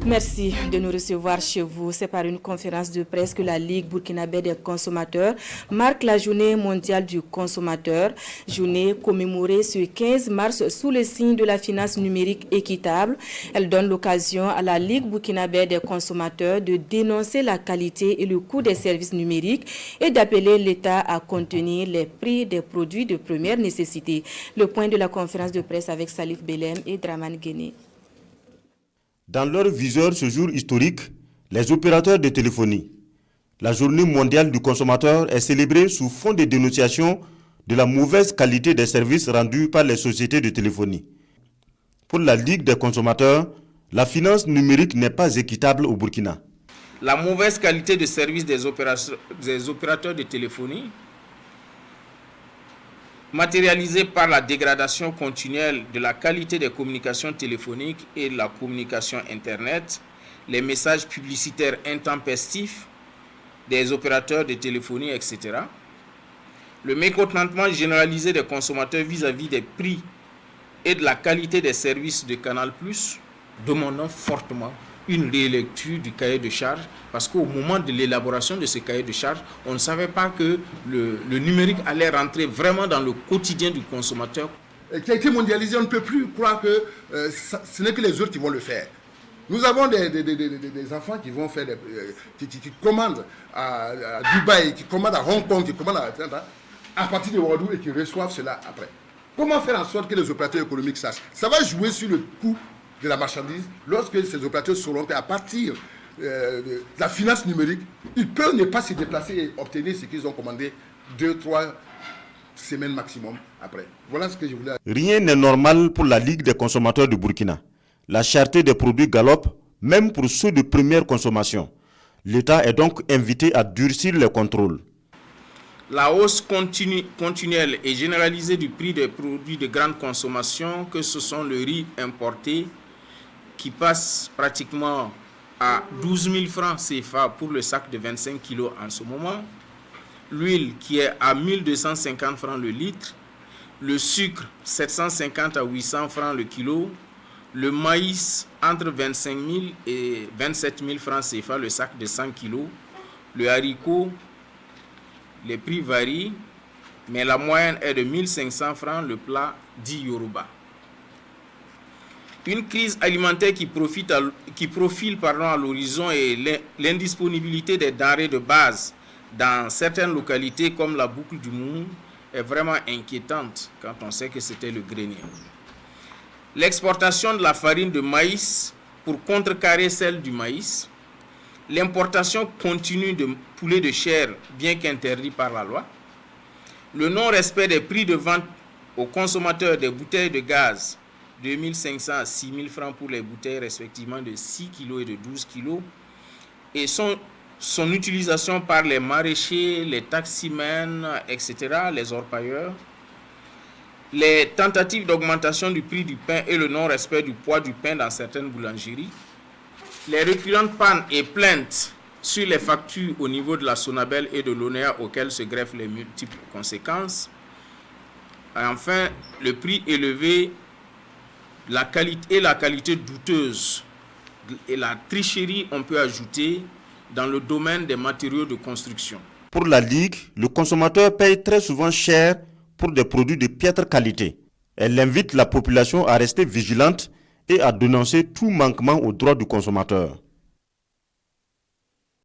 Merci de nous recevoir chez vous. C'est par une conférence de presse que la Ligue burkinabé des consommateurs marque la journée mondiale du consommateur, journée commémorée ce 15 mars sous le signe de la finance numérique équitable. Elle donne l'occasion à la Ligue burkinabé des consommateurs de dénoncer la qualité et le coût des services numériques et d'appeler l'État à contenir les prix des produits de première nécessité. Le point de la conférence de presse avec Salif Belem et Draman Guéné. Dans leur viseur ce jour historique, les opérateurs de téléphonie. La journée mondiale du consommateur est célébrée sous fond de dénonciation de la mauvaise qualité des services rendus par les sociétés de téléphonie. Pour la Ligue des consommateurs, la finance numérique n'est pas équitable au Burkina. La mauvaise qualité de service des opérateurs de téléphonie, matérialisée par la dégradation continuelle de la qualité des communications téléphoniques et de la communication Internet, les messages publicitaires intempestifs des opérateurs de téléphonie, etc. Le mécontentement généralisé des consommateurs vis-à-vis des prix et de la qualité des services de Canal+, demandons fortement une rélecture du cahier de charges, parce qu'au moment de l'élaboration de ce cahier de charges, on ne savait pas que le numérique allait rentrer vraiment dans le quotidien du consommateur. Qui a été mondialisé, on ne peut plus croire que ce n'est que les autres qui vont le faire. Nous avons des enfants qui vont faire qui commandent à Dubaï, qui commandent à Hong Kong, qui commandent à partir de Ouagadougou et qui reçoivent cela après. Comment faire en sorte que les opérateurs économiques sachent? Ça va jouer sur le coût de la marchandise lorsque ces opérateurs sauront qu'à partir de la finance numérique, ils peuvent ne pas se déplacer et obtenir ce qu'ils ont commandé 2-3 semaines maximum après. Voilà ce que je voulais dire. Rien n'est normal pour la Ligue des consommateurs du Burkina. La cherté des produits galope, même pour ceux de première consommation. L'État est donc invité à durcir les contrôles. La hausse continuelle et généralisée du prix des produits de grande consommation, que ce sont le riz importé, qui passe pratiquement à 12 000 francs CFA pour le sac de 25 kg en ce moment, l'huile qui est à 1250 francs le litre, le sucre 750 à 800 francs le kilo, le maïs entre 25 000 et 27 000 francs CFA le sac de 100 kg, le haricot, les prix varient, mais la moyenne est de 1500 francs le plat dit Yoruba. Une crise alimentaire qui profile à l'horizon et l'indisponibilité des denrées de base dans certaines localités comme la boucle du Moun est vraiment inquiétante quand on sait que c'était le grenier. L'exportation de la farine de maïs pour contrecarrer celle du maïs, l'importation continue de poulet de chair bien qu'interdit par la loi, le non-respect des prix de vente aux consommateurs des bouteilles de gaz 2500 à 6000 francs pour les bouteilles respectivement de 6 kg et de 12 kg et son utilisation par les maraîchers, les taximens, etc., les orpailleurs, les tentatives d'augmentation du prix du pain et le non-respect du poids du pain dans certaines boulangeries, les récurrentes pannes et plaintes sur les factures au niveau de la Sonabel et de l'ONEA auxquelles se greffent les multiples conséquences, et enfin le prix élevé, la qualité douteuse et la tricherie, on peut ajouter, dans le domaine des matériaux de construction. Pour la Ligue, le consommateur paye très souvent cher pour des produits de piètre qualité. Elle invite la population à rester vigilante et à dénoncer tout manquement aux droits du consommateur.